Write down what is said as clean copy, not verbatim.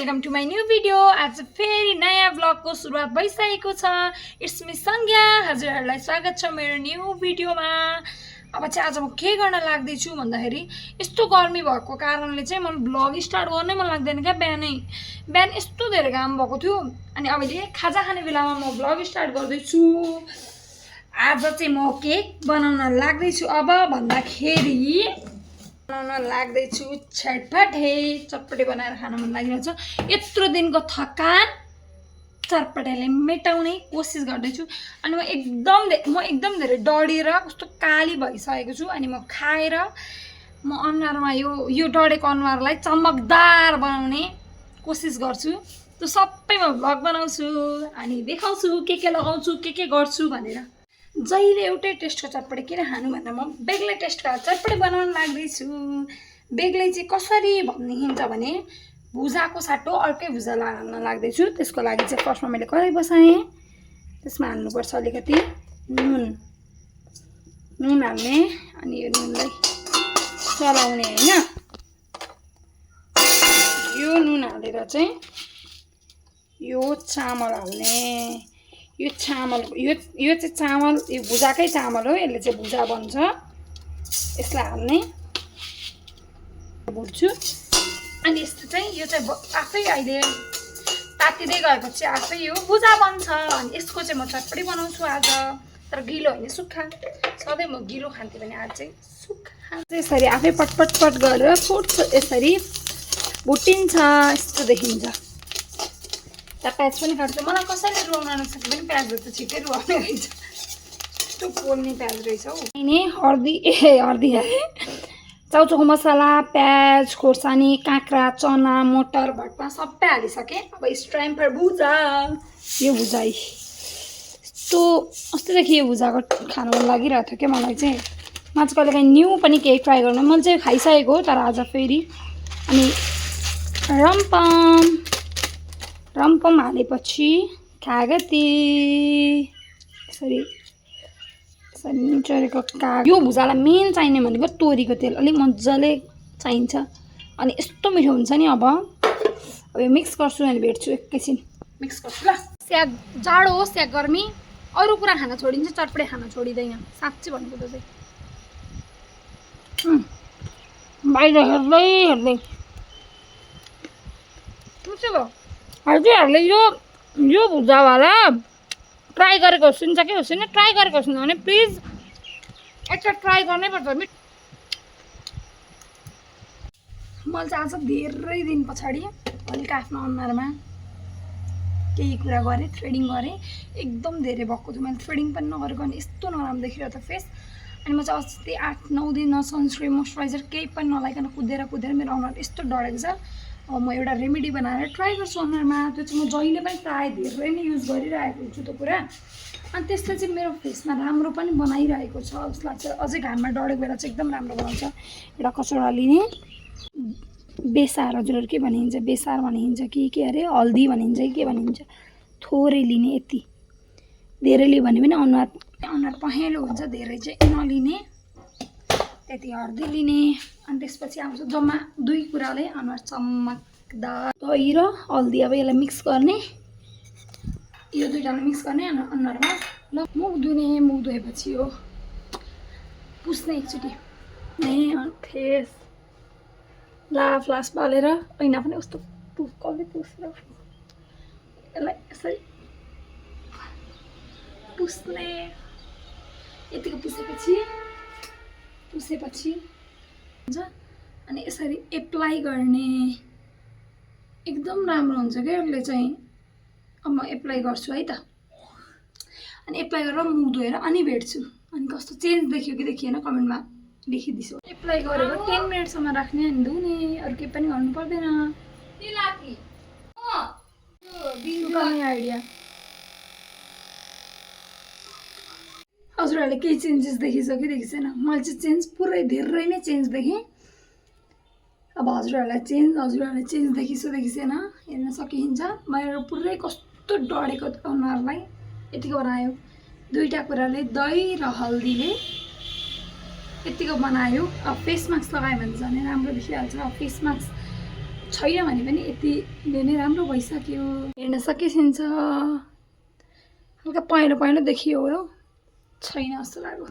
Welcome to my new video. आज फेरि नयाँ ब्लगको सुरुवात भइसकेको छ। इट्स मी संज्ञा, हजुरहरूलाई स्वागत छ मेरो न्यू भिडियोमा। अब चाहिँ आज म के गर्न लाग्दैछु भन्दाखेरि यस्तो गर्मी भएको कारणले चाहिँ मलाई ब्लग स्टार्ट गर्नै मन लाग्दैन क्या। बिहान यस्तो धेरै काम भएको थियो अनि अहिले खाजा खाने बेलामा म ब्लग स्टार्ट गर्दैछु। आज चाहिँ म केक बनाउन लाग्दैछु। अब भन्दाखेरि बनाउन लाग्दैछु चटपटे बनाएर खान मन लागिरहेछ। यत्रो दिनको थकान चटपटेले मेटाउने कोसिस गर्दैछु अनि म एकदम धेरै डढेर कस्तो काली भइसकेको छु। अनि म खाएर म अनुहारमा यो डढेको अनुहारलाई चमकदार बनाउने कोसिस गर्छु। त्यो सबै म भ्लग बनाउँछु अनि देखाउँछु के लगाउँछु के गर्छु भनेर। जहिले एउटै टेस्टको चटपटे किन खानु भनेर म बेग्लै टेस्टको चटपटे बनाउन लाग्दैछु। बेग्लै चाहिँ कसरी भनिन्छ भने भुजाको साटो अर्कै भुजा हाल्न लाग्दैछु। त्यसको लागि चाहिँ फर्स्टमा मैले कराई बसाएँ, त्यसमा हाल्नुपर्छ अलिकति नुन हाल्ने अनि यो नुनलाई चलाउने होइन। यो नुन हालेर चाहिँ यो चामल हाल्ने। यो चाहिँ चामल, यो भुजाकै चामल हो, यसले चाहिँ भुजा बन्छ। यसलाई हाल्ने भुट्छु अनि यस्तो चाहिँ यो चाहिँ आफै अहिले तातिँदै गएपछि आफै यो भुजा बन्छ। अनि यसको चाहिँ म चटपटी बनाउँछु आज, तर गिलो होइन सुक्खा। सधैँ म गिलो खान्थेँ भने आज चाहिँ सुक्खा। यसरी आफै पटपट गरेर फुट्छ, यसरी भुटिन्छ, यस्तो देखिन्छ। त प्याज पनि काट्छु। मलाई कसैले रुवाउन नसके पनि प्याज त छिट्टै रुवाउने रहेछ। यस्तो पोल्ने प्याज रहेछ हौ। हर्दी चाउचाउको मसला, प्याज, खोर्सानी, काँक्रा, चना, मटर, भट्टा सबै हालिसकेँ। अब इट्स टाइम फर भुजा। यो भुजा यस्तो अस्तिदेखि यो भुजाको खान मन लागिरहेको थियो क्या मलाई चाहिँ। म चाहिँ कहिले काहीँ न्यू पनि केही ट्राई गर्नु मैले चाहिँ खाइसकेको हो, तर आज फेरि। अनि रम्पम हालेपछि कागती यसरी चरेको यो भुजालाई मेन चाहिने भनेको तोरीको तेल अलिक मजाले चाहिन्छ। अनि यस्तो मिठो हुन्छ नि। अब यो मिक्स गर्छु अनि भेट्छु एकैछिन। मिक्स गर्छु ल। स्याग जाडो होस् या गर्मी अरू कुरा खान छोडिन्छ, चटपटे खान छोडिँदैन। साँच्चै भनेको त चाहिँ बाहिर हेर्दै के भयो हजुरहरूले यो भुजावाला ट्राई गरेको सुन्छ कि हुँदैन, ट्राई गरेको सुन्नु भने प्लिज एकटा ट्राई गर्नैपर्छ। मैले चाहिँ आज धेरै दिन पछाडि हल्का आफ्नो अनुहारमा केही कुरा गरेँ, थ्रेडिङ गरेँ। एकदम धेरै भएको थियो, मैले थ्रेडिङ पनि नगरेको अनि यस्तो नराम्रो देखिरहेको थियो फेस। अनि म चाहिँ अस्ति 8-9 दिन सनस्क्रिन मोइस्चराइजर केही पनि नलाइकन कुदेर मेरो अनुहार यस्तो डढेको छ। अब म एउटा रेमेडी बनाएर ट्राई गर्छु अनुहारमा। त्यो चाहिँ म जहिले पनि प्रायः धेरै नै युज गरिरहेको हुन्छु त्यो कुरा। अनि त्यसले चाहिँ मेरो फेसमा राम्रो पनि बनाइरहेको छ जस्तो लाग्छ। अझै घाममा डढेको बेला चाहिँ एकदम राम्रो बनाउँछ। एउटा कचौरा लिने, बेसार, हजुरहरू के भनिन्छ, बेसार भनिन्छ कि के अरे हल्दी भनिन्छ कि के भनिन्छ, थोरै लिने। यति धेरै लियो भने पनि अनुहार पहेँलो हुन्छ, धेरै चाहिँ नलिने। त्यति हर्दी लिने अनि त्यसपछि आउँछ जम्मा 2 कुराले अनुहार चमकदार। दही र हल्दी अब यसलाई मिक्स गर्ने, यो दुईटालाई मिक्स गर्ने अनुहारमा। ल मुख धोएपछि यो पुस्ने एकचोटि फेस लास बालेर ऐना पनि कस्तो पुस्कले पुसेर यसलाई यसरी पुस्ने। यतिको पुसेपछि हुन्छ अनि यसरी एप्लाई गर्ने। एकदम राम्रो हुन्छ क्या यसले चाहिँ। अब म एप्लाई गर्छु है त। अनि एप्लाई गरेर मुख धोएर अनि भेट्छु। अनि कस्तो चेन्ज देखियो कि देखिएन कमेन्टमा लेखिदिन्छु। एप्लाई गरेर 10 मिनटसम्म राख्ने अनि धुने, अरू केही पनि गर्नु पर्दैन। आइडिया हजुरहरूले केही चेन्जेस देखिसक्यो कि देखिसेन? मैले चाहिँ चेन्ज पुरै धेरै नै चेन्ज देखेँ। अब हजुरहरूले चेन्ज देखिसेन हेर्न सकिन्छ। मेरो पुरै कस्तो डढेको अनुहारलाई यतिको बनायो। 2टा कुराले, दही र हल्दीले यतिको बनायो। अब फेस मास्क लगायो भने झन् राम्रो देखिहाल्छ। अब फेस मास्क छैन भने पनि यतिले नै राम्रो भइसक्यो। हेर्न सकिन्छ हल्का पहेँलो पहेँलो देखियो हो छैन जस्तो लाग्यो।